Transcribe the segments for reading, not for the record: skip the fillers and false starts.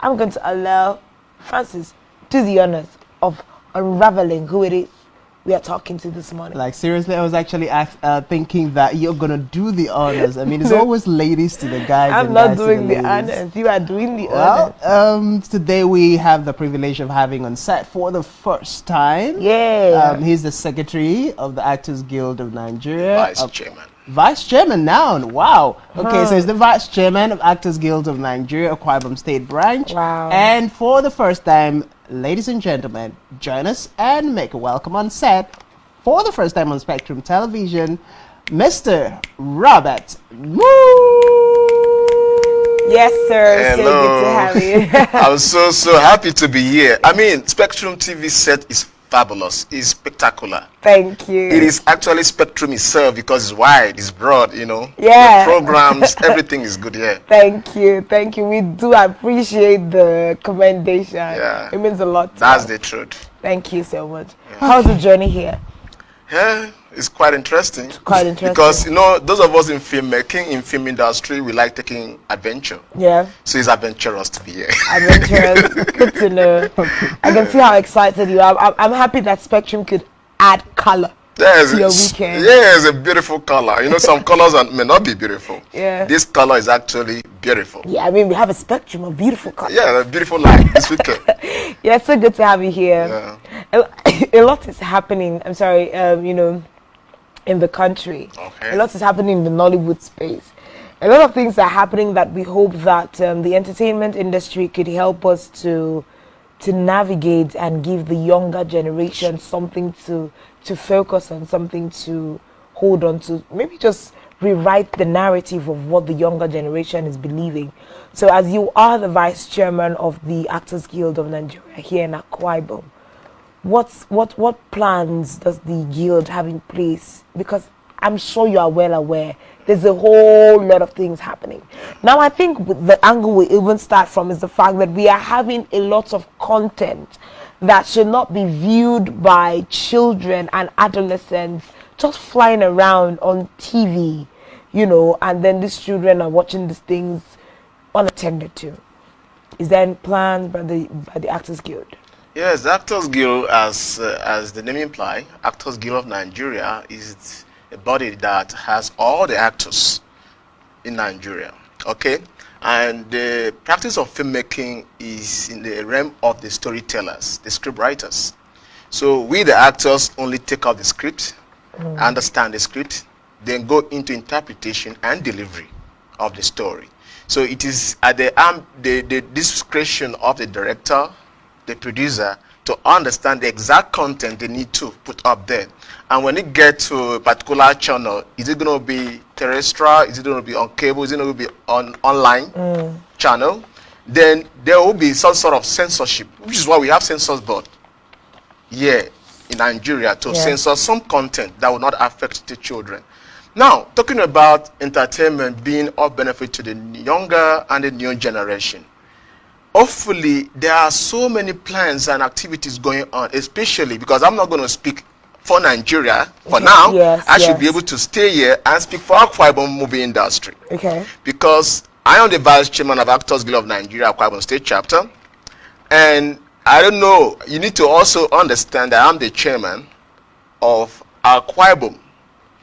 I'm going to allow Francis do the honors of unraveling who it is we are talking to this morning. Like, seriously, I was actually thinking that you're gonna do the honors. I mean, it's always ladies to the guys. I'm not doing the honors. You are doing the honors. Today we have the privilege of having on set for the first time. Yeah. He's the secretary of the Actors Guild of Nigeria. Vice chairman. Vice chairman now. Wow. Okay, so he's the vice chairman of Actors Guild of Nigeria, Akwa Ibom State Branch. Wow. And for the first time, ladies and gentlemen, join us and make a welcome on set for the first time on Spectrum Television, Mr. Robert Woo! Yes, sir. Hello. So good to have you. I'm so happy to be here. I mean, Spectrum TV set is fabulous. It's spectacular. Thank you. It is actually Spectrum itself because it's wide, it's broad, you know. Yeah. The programs, everything is good here. Thank you. Thank you. We do appreciate the commendation. Yeah. It means a lot to That's us. the truth. Thank you so much. How's the journey here? Yeah, it's quite interesting. Quite interesting. Because, you know, those of us in filmmaking, in film industry, we like taking adventure. Yeah. So it's adventurous to be here. Adventurous. Good to know. I can see how excited you are. I'm happy that Spectrum could add color to your weekend. Yeah, it's a beautiful color. You know, some colors may not be beautiful. Yeah. This color is actually beautiful. Yeah, I mean, we have a spectrum of beautiful colors. Yeah, a beautiful light this weekend. Yeah, it's so good to have you here. Yeah. A lot is happening. I'm sorry, you know, in the country. Okay. A lot is happening in the Nollywood space. A lot of things are happening that we hope that the entertainment industry could help us to navigate and give the younger generation something to focus on, something to hold on to. Maybe just rewrite the narrative of what the younger generation is believing. So as you are the vice chairman of the Actors Guild of Nigeria here in Akwa Ibom, what plans does the guild have in place? Because I'm sure you are well aware there's a whole lot of things happening. Now I think the angle we even start from is the fact that we are having a lot of content that should not be viewed by children and adolescents just flying around on TV, you know, and then these children are watching these things unattended to. Is there any plans by the Actors Guild? Yes, the Actors Guild, as the name implies, Actors Guild of Nigeria is a body that has all the actors in Nigeria. Okay, and the practice of filmmaking is in the realm of the storytellers, the script writers. So we, the actors, only take out the script, understand the script, then go into interpretation and delivery of the story. So it is at the discretion of the director, the producer, to understand the exact content they need to put up there. And when it gets to a particular channel, is it going to be terrestrial? Is it going to be on cable? Is it going to be on online channel? Then there will be some sort of censorship, which is why we have censors board here in Nigeria to censor some content that will not affect the children. Now, talking about entertainment being of benefit to the younger and the new generation, hopefully there are so many plans and activities going on, especially because I'm not going to speak for Nigeria for now. I should be able to stay here and speak for Akwa Ibom movie industry. Okay. Because I am the vice chairman of Actors Guild of Nigeria, Akwa Ibom State Chapter, and I don't know, you need to also understand that I'm the chairman of Akwa Ibom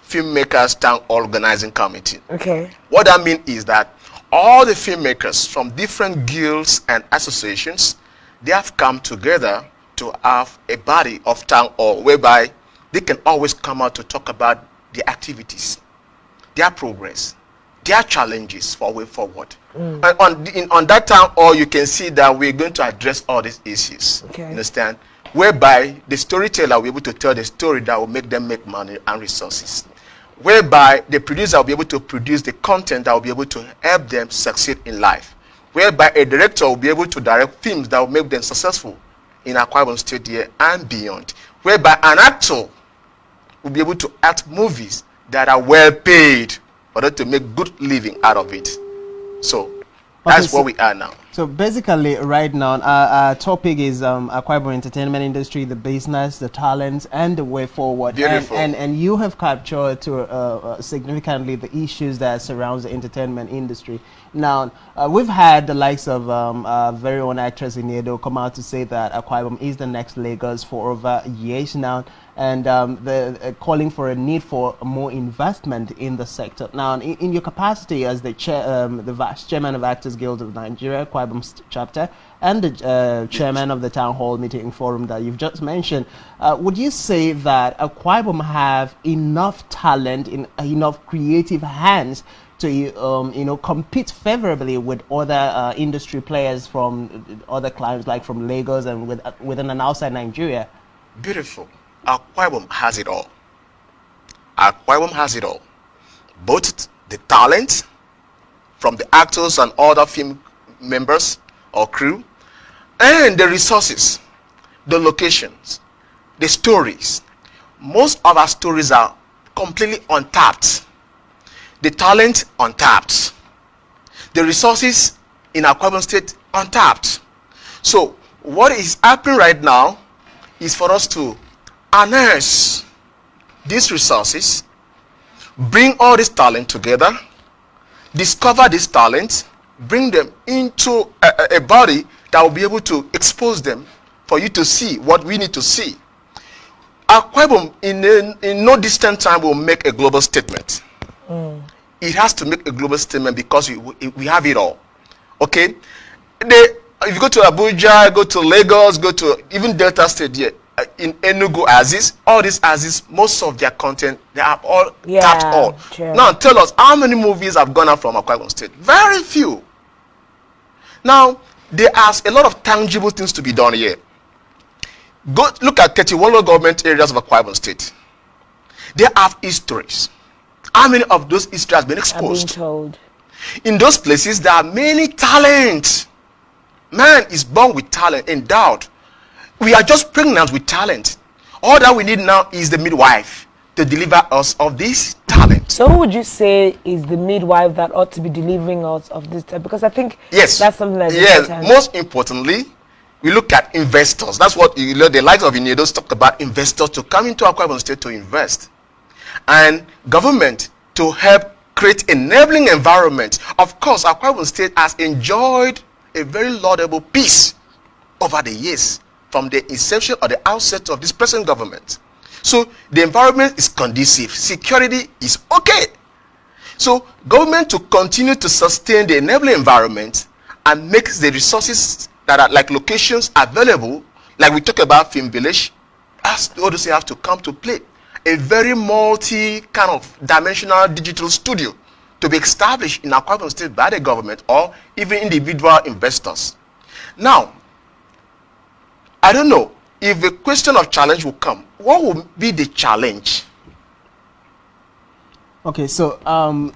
Filmmakers Town Organizing Committee. Okay. What that means is that all the filmmakers from different guilds and associations, they have come together to have a body of town hall whereby they can always come out to talk about their activities, their progress, their challenges for way forward. And on that town hall, you can see that we're going to address all these issues. Okay. Understand? Whereby the storyteller will be able to tell the story that will make them make money and resources. Whereby the producer will be able to produce the content that will be able to help them succeed in life. Whereby a director will be able to direct films that will make them successful in Akwa Ibom State here and beyond. Whereby an actor will be able to act movies that are well paid for them to make good living out of it. So that's where we are now. So basically, right now, our topic is Akwa Ibom entertainment industry, the business, the talents, and the way forward. Beautiful. And you have captured to significantly the issues that surrounds the entertainment industry. Now, we've had the likes of our very own actress Inedo come out to say that Akwa Ibom is the next Lagos for over years now, and the calling for a need for more investment in the sector. Now, in your capacity as the the vice chairman of Actors Guild of Nigeria, Akwa Ibom chapter, and the chairman of the Town Hall meeting forum that you've just mentioned, would you say that Akwa Ibom have enough talent, enough creative hands to compete favorably with other industry players from other climes, like from Lagos and within and outside Nigeria? Beautiful. Akwa Ibom has it all. Akwa Ibom has it all. Both the talent from the actors and other film members or crew, and the resources, the locations, the stories. Most of our stories are completely untapped. The talent untapped. The resources in Akwa Ibom State untapped. So what is happening right now is for us to harness these resources, bring all this talent together, discover this talent, bring them into a body that will be able to expose them for you to see what we need to see. Akwa Ibom in no distant time will make a global statement. It has to make a global statement because we have it all. Okay? If you go to Abuja, go to Lagos, go to even Delta State here, in Enugu Aziz, all these Aziz, most of their content, they are all tapped all. True. Now tell us, how many movies have gone out from Akwa Ibom State? Very few. Now, there are a lot of tangible things to be done here. Go look at 31 local government areas of Akwa Ibom State. They have histories. How many of those histories have been exposed? I've been told. In those places, there are many talents. Man is born with talent, endowed. We are just pregnant with talent. All that we need now is the midwife to deliver us of this talent. So who would you say is the midwife that ought to be delivering us of this talent? Because I think that's something that's important. Most importantly, we look at investors. That's what the likes of Inedos talked about, investors to come into Akwa Ibom State to invest. And government to help create enabling environment. Of course, Akwa Ibom State has enjoyed a very laudable peace over the years from the inception or the outset of this present government. So the environment is conducive. Security is okay. So government to continue to sustain the enabling environment and make the resources that are like locations available, like we talk about Film Village, as the others have to come to play. A very multi kind of dimensional digital studio to be established in Akwa Ibom State by the government or even individual investors. Now, I don't know if the question of challenge will come. What will be the challenge? Okay, so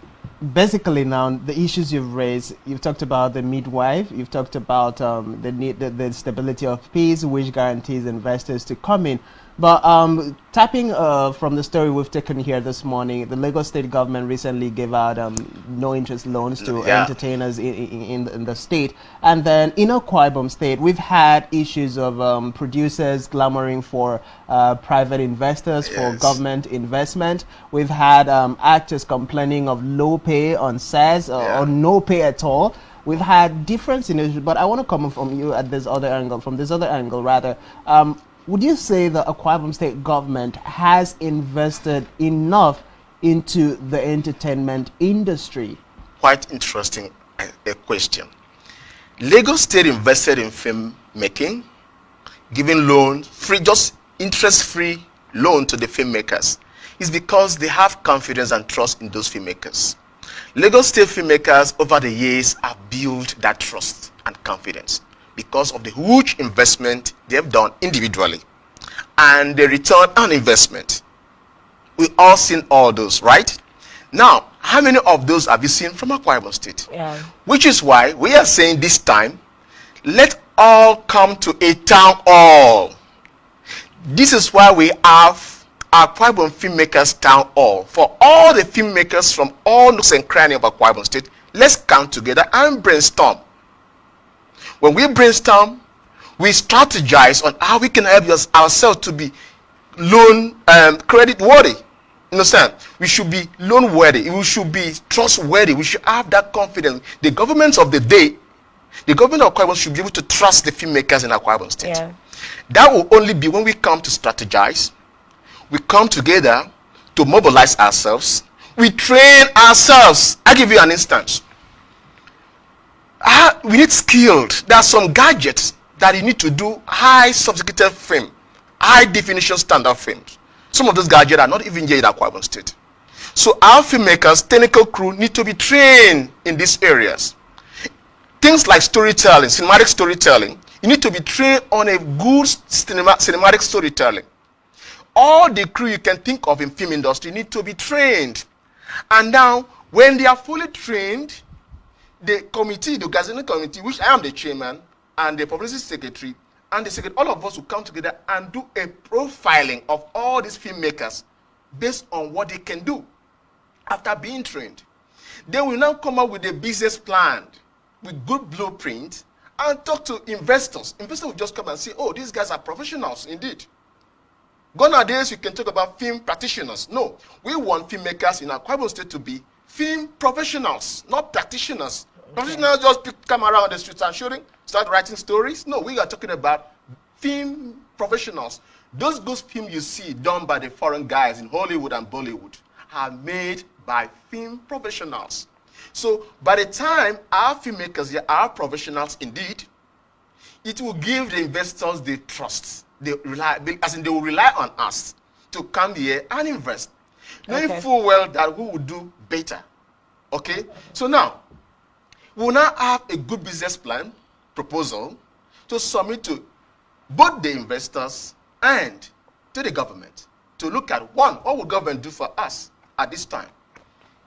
basically now the issues you've raised, you've talked about the midwife, you've talked about the stability of peace, which guarantees investors to come in. But tapping from the story we've taken here this morning, the Lagos State government recently gave out no interest loans to entertainers in the state. And then in Akwa Ibom State, we've had issues of producers clamoring for private investors, for government investment. We've had actors complaining of low pay on sets or no pay at all. We've had different scenarios, but I want to come from you at this other angle, rather. Would you say the Akwa Ibom State government has invested enough into the entertainment industry? Quite interesting question. Lagos State invested in filmmaking, giving loans, free, just interest-free loan to the filmmakers. It's because they have confidence and trust in those filmmakers. Lagos State filmmakers over the years have built that trust and confidence because of the huge investment they have done individually and the return on investment. We all seen all those, right? Now, how many of those have you seen from Akwa Ibom State? Yeah. Which is why we are saying this time, let all come to a town hall. This is why we have Akwa Ibom Filmmakers Town Hall. For all the filmmakers from all nooks and crannies of Akwa Ibom State, let's come together and brainstorm. When we brainstorm, we strategize on how we can help ourselves to be loan credit worthy. Understand? We should be loan worthy. We should be trustworthy. We should have that confidence. The government of the day, the government of Akwa Ibom should be able to trust the filmmakers in Akwa Ibom State. Yeah. That will only be when we come to strategize. We come together to mobilize ourselves. We train ourselves. I'll give you an instance. We need skilled. There are some gadgets that you need to do high sophisticated film, high definition standard films. Some of those gadgets are not even here in Akwa Ibom State. So our filmmakers, technical crew need to be trained in these areas. Things like storytelling, cinematic storytelling, you need to be trained on a good cinematic storytelling. All the crew you can think of in film industry need to be trained. And now, when they are fully trained, the committee, the gazetting committee, which I am the chairman, and the publicity secretary, and the secretary, all of us will come together and do a profiling of all these filmmakers based on what they can do after being trained. They will now come up with a business plan with good blueprint and talk to investors. Investors will just come and say, oh, these guys are professionals indeed. Gone are days you can talk about film practitioners. No, we want filmmakers in Akwa Ibom State to be film professionals, not practitioners. Okay. Professionals just come around the streets and shooting, start writing stories. No, we are talking about film professionals. Those good films you see done by the foreign guys in Hollywood and Bollywood are made by film professionals. So by the time our filmmakers are professionals indeed, it will give the investors the trust. They rely, as in they will rely on us to come here and invest, knowing full well that we will do better. Okay? So now, we will now have a good business plan proposal to submit to both the investors and to the government to look at, one, what will government do for us at this time?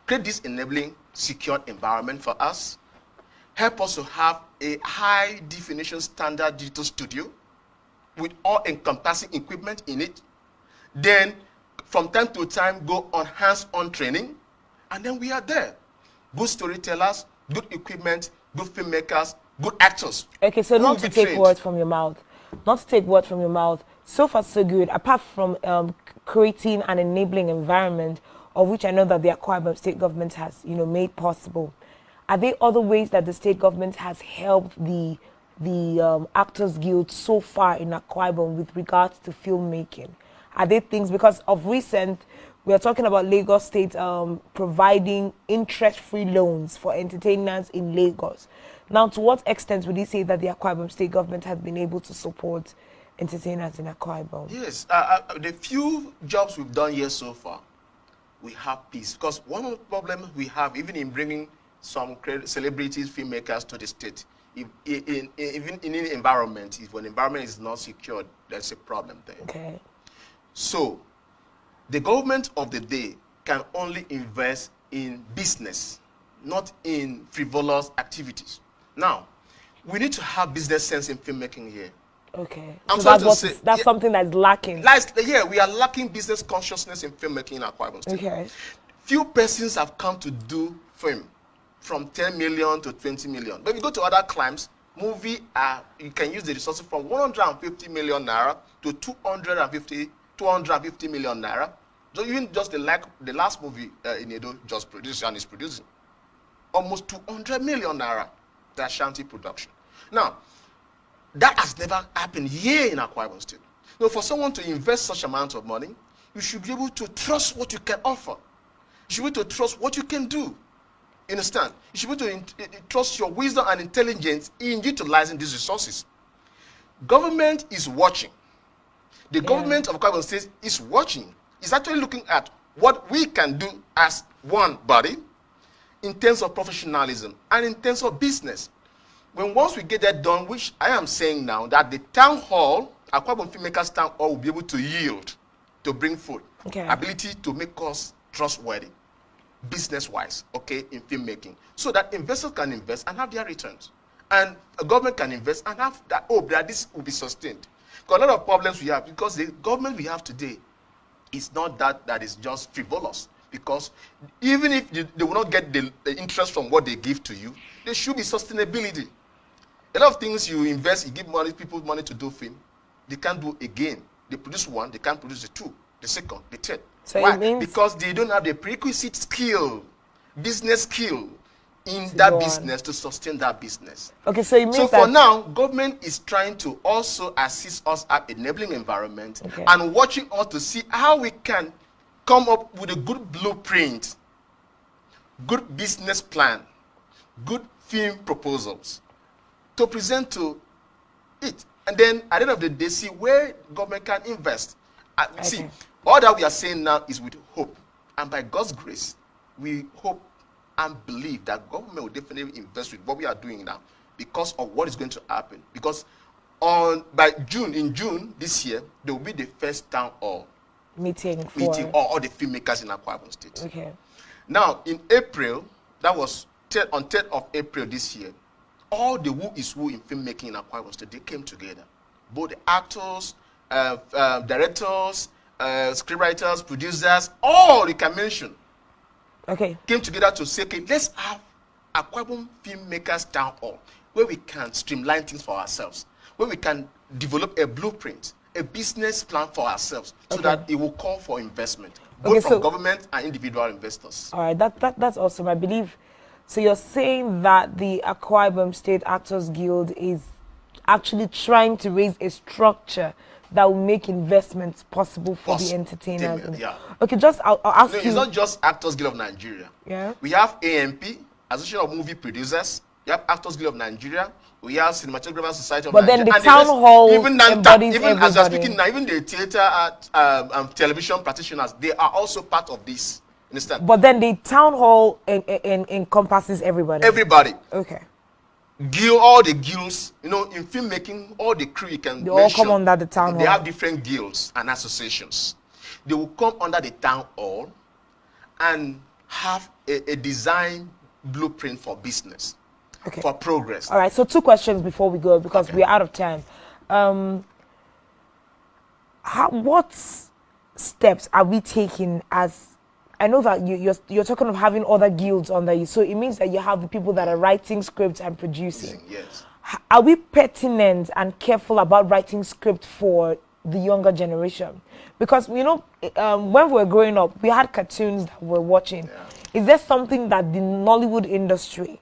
Create this enabling, secure environment for us. Help us to have a high definition standard digital studio with all encompassing equipment in it. Then from time to time go on hands-on training, and then we are there. Good storytellers, good equipment, good filmmakers, good actors. Okay, so not to take words from your mouth. Not to take words from your mouth. So far so good, apart from creating an enabling environment, of which I know that the Akwa Ibom state government has, made possible. Are there other ways that the state government has helped the Actors Guild so far in Akwa Ibom with regards to filmmaking? Are there things, because of recent, we are talking about Lagos State providing interest-free loans for entertainers in Lagos. Now, to what extent would you say that the Akwa Ibom state government has been able to support entertainers in Akwa Ibom? Yes, the few jobs we've done here so far, we have peace. Because one of the problems we have, even in bringing some celebrities, filmmakers to the state, even in an environment, when the environment is not secured, there's a problem there. Okay. So, the government of the day can only invest in business, not in frivolous activities. Now, we need to have business sense in filmmaking here. Okay. I'm so sorry that's something that's lacking. Yeah, we are lacking business consciousness in filmmaking in Akwa Ibom State. Okay. Few persons have come to do film from 10 million to 20 million. But if you go to other climes, you can use the resources from 150 million naira to 250 million naira. So even just the last movie in Edo just produced and is producing almost 200 million naira, the Ashanti production. Now, that has never happened here in Akwa Ibom State. So for someone to invest such amount of money, you should be able to trust what you can offer. You should be able to trust what you can do. You understand? You should be able to trust your wisdom and intelligence in utilizing these resources. Government is watching. The government of Akwa Ibom State is watching. It's actually looking at what we can do as one body in terms of professionalism and in terms of business. Once we get that done, which I am saying now, that the town hall, Akwa Ibom Filmmakers Town Hall, will be able to yield, to bring forth, ability to make us trustworthy, business-wise, okay, in filmmaking, so that investors can invest and have their returns, and a government can invest and have that hope that this will be sustained. Because a lot of problems we have, because the government we have today is not that is just frivolous. Because even if they will not get the interest from what they give to you, there should be sustainability. A lot of things you invest, you give money, people money to do film, they can't do again. They produce one, they can't produce the two, the second, the third. So Why? it means Because they don't have the prerequisite skill, business skill in To that go on. business to sustain that business. okay. So it means So that for now, government is trying to also assist us at enabling environment Okay. and watching us to see how we can come up with a good blueprint, good business plan, good film proposals to present to it. And then at the end of the day, see where government can invest. See, Okay. all that we are saying now is with hope. And by God's grace, we hope and believe that government will definitely invest with what we are doing now because of what is going to happen. Because in June this year, there will be the first town hall meeting for meeting all the filmmakers in Akwa Ibom State. okay. Now, in April, that was on 3rd of April this year, all the who is who in filmmaking in Akwa Ibom State, they came together. Both the actors, directors, scriptwriters, producers, all you can mention, Okay. came together to say, okay, let's have Akwa Ibom Filmmakers Town Hall, where we can streamline things for ourselves, where we can develop a blueprint, a business plan for ourselves, so Okay. that it will call for investment, both Okay, from so- government and individual investors. All right, that's awesome. I believe. So you're saying that the Akwa Ibom State Actors Guild is actually trying to raise a structure that will make investments possible for the entertainers. Yeah. Okay, just I'll ask No, you. it's not just Actors Guild of Nigeria. Yeah. We have AMP, Association of Movie Producers. We have Actors Guild of Nigeria. We have Cinematographers Society of But then Nigeria. the And town rest- hall even NANTA, embodies even as we're everybody. speaking now, even the theater television practitioners, they are also part of this. Understand? But then the town hall encompasses everybody. Everybody, Okay. guild, all the guilds, in filmmaking, all the crew you can They all mention, come under the town They hall. have different guilds and associations. They will come under the town hall and have a design blueprint for business, Okay. for progress. All right. So 2 questions before we go because Okay. we're out of time. What steps are we taking as? I know that you're talking of having other guilds under you, so it means that you have the people that are writing scripts and producing. Yes. Are we pertinent and careful about writing script for the younger generation? Because when we were growing up, we had cartoons that we were watching. Yeah. Is there something that the Nollywood industry,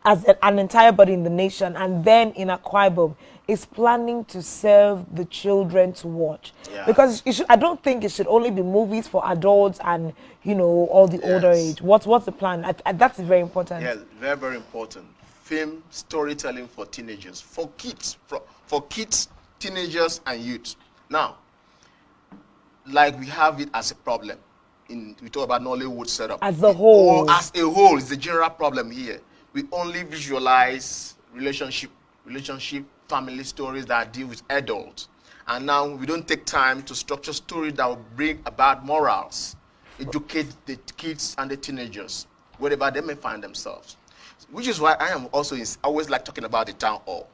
as an entire body in the nation, and then in Akwa Ibom, is planning to serve the children to watch? Yeah. Because I don't think it should only be movies for adults and all the older Yes. age. What's the plan? That's very important. Yes, very, very important. Film storytelling for teenagers, for kids, teenagers, and youth. Now, like we have it as a problem. We talk about Nollywood setup. As a whole. As a whole, it's the general problem here. We only visualize relationship, family stories that deal with adults. And now we don't take time to structure stories that will bring about morals, educate the kids and the teenagers, wherever they may find themselves. Which is why I am also always like talking about the town hall.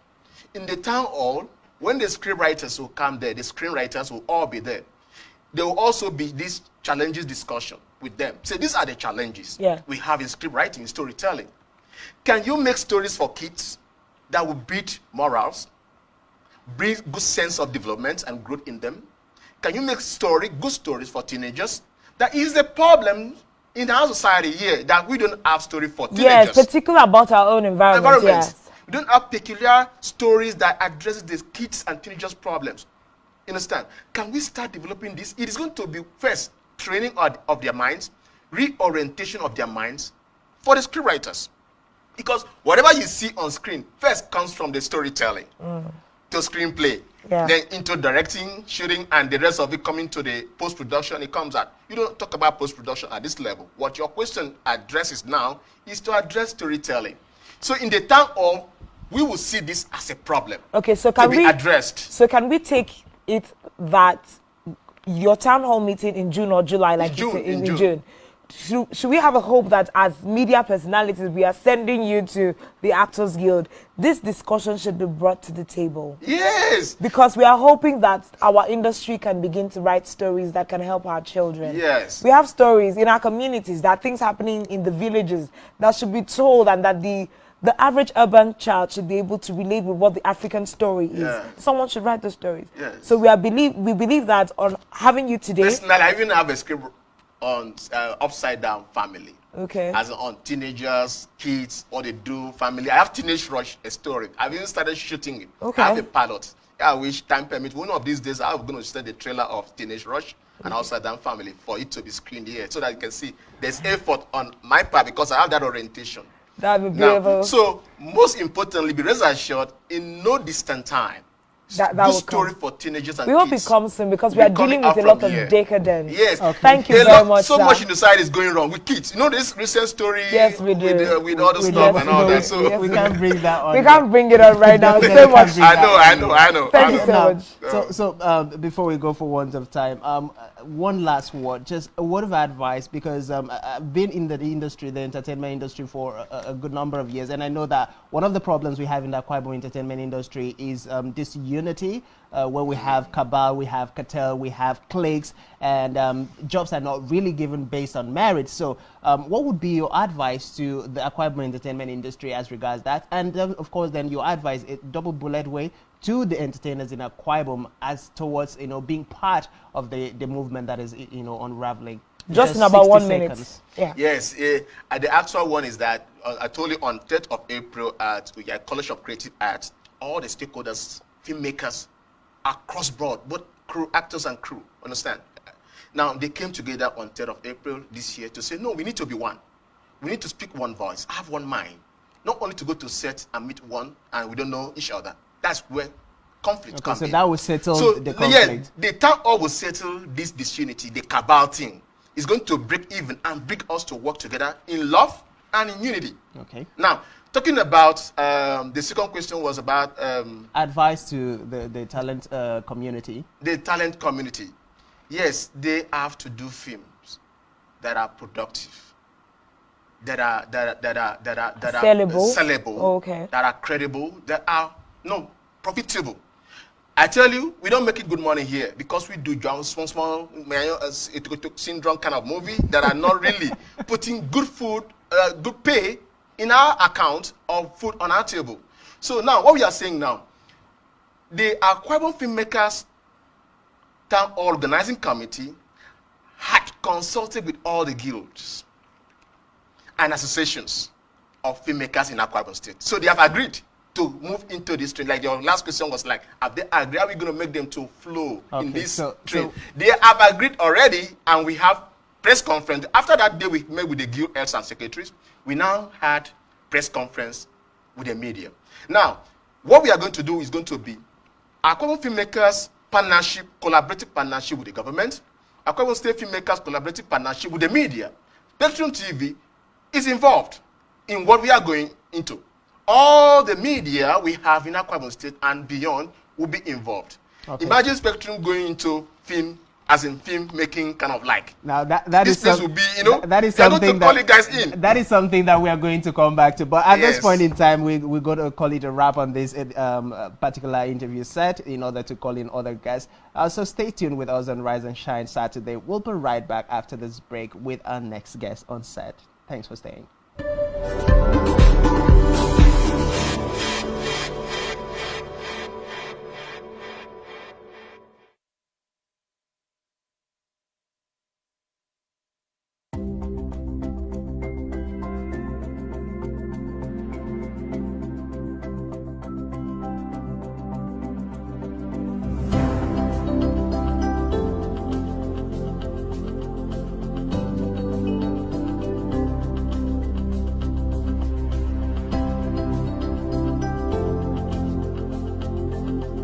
In the town hall, when the scriptwriters will come there, the screenwriters will all be there. There will also be this challenges discussion with them. So these are the challenges we have in script writing, in storytelling. Can you make stories for kids that will build morals, bring good sense of development and growth in them? Can you make good stories for teenagers? That is the problem in our society here, that we don't have story for teenagers. Yes, particular about our own environment. Yes. We don't have peculiar stories that addresses the kids and teenagers' problems. You understand? Can we start developing this? It is going to be first training of their minds, reorientation of their minds for the scriptwriters. Because whatever you see on screen first comes from the storytelling to screenplay, then into directing, shooting, and the rest of it coming to the post-production. It comes out. You don't talk about post-production at this level. What your question addresses now is to address storytelling. So in the town hall, we will see this as a problem. Okay, so to be addressed. So can we take it that your town hall meeting in June or July, like you said, in June. Should we have a hope that as media personalities, we are sending you to the Actors Guild? This discussion should be brought to the table. Yes. Because we are hoping that our industry can begin to write stories that can help our children. Yes. We have stories in our communities, that things happening in the villages that should be told, and that the the average urban child should be able to relate with what the African story is. Yeah. Someone should write those stories. Yes. So we believe that on having you today. Personally, I even have a script on upside down family. Okay. As on teenagers, kids, what they do, family. I have Teenage Rush, a story. I've even started shooting it. Okay. I have a pilot. I wish time permit. One of these days, I'm going to set the trailer of Teenage Rush and Upside Down Family for it to be screened here, so that you can see there's effort on my part because I have that orientation. That would be Now, beautiful. so most importantly, be rest assured, in no distant time, That good will story come. for teenagers and We hope kids. it comes soon because we are Be coming dealing with out a lot from of here. decadence. Yes. Okay. Thank you A very lot- much, So sir. much in the side is going wrong with kids. You know this recent story Yes, we do. with all the We stuff do. and all that. Yes, So yes. We can't bring that on. We can't bring it on right now. So much. I know. Thank you so Now, much. before we go for want of time, one last word, just a word of advice, because I've been in the industry, the entertainment industry, for a good number of years, and I know that one of the problems we have in the Akwa Ibom entertainment industry is disunity, where we have cabal, we have cartel, we have cliques, and jobs are not really given based on merit. So what would be your advice to the Akwa Ibom entertainment industry as regards that? And of course, then your advice, a double bullet way, to the entertainers in Akwa Ibom as towards, being part of the movement that is, unraveling. Just in about 60 1 minute. seconds. Yeah. Yes, the actual one is that I told you on 3rd of April at College of Creative Arts, all the stakeholders, filmmakers across board, both crew, actors and crew, understand? Now, they came together on 3rd of April this year to say, no, we need to be one. We need to speak one voice, have one mind. Not only to go to set and meet one and we don't know each other. That's where conflict comes So in. that will settle the conflict. Yeah, the town hall will settle this disunity, the cabal thing. It's going to break even and bring us to work together in love and in unity. Okay. Now, talking about the second question was about Advice to the talent community. the talent community. Yes, they have to do films that are productive, that are Sellable. sellable, Okay. that are credible, that are profitable. I tell you, we don't make it good money here because we do small syndrome kind of movie that are not really putting good food, good pay in our account of food on our table. So now, what we are saying now, the Akwa Ibom Filmmakers Town Organizing Committee had consulted with all the guilds and associations of filmmakers in Akwa Ibom State. So they have agreed to move into this train. Like your last question was like, have they agreed? Are we going to make them to flow in this train? They have agreed already, and we have press conference. After that day, we met with the guild heads and secretaries. We now had press conference with the media. Now, what we are going to do is going to be Akwa Ibom Filmmakers partnership, collaborative partnership with the government, Akwa Ibom State Filmmakers collaborative partnership with the media. Spectrum TV is involved in what we are going into. All the media we have in Akwa Ibom State and beyond will be involved. Okay. Imagine Spectrum going into film, as in film making kind of like. Now that this is place will be, that is they're going something to call you guys in. That is something that we are going to come back to. But at this Yes. point in time, we're going to call it a wrap on this particular interview set in order to call in other guests. So stay tuned with us on Rise and Shine Saturday. We'll be right back after this break with our next guest on set. Thanks for staying.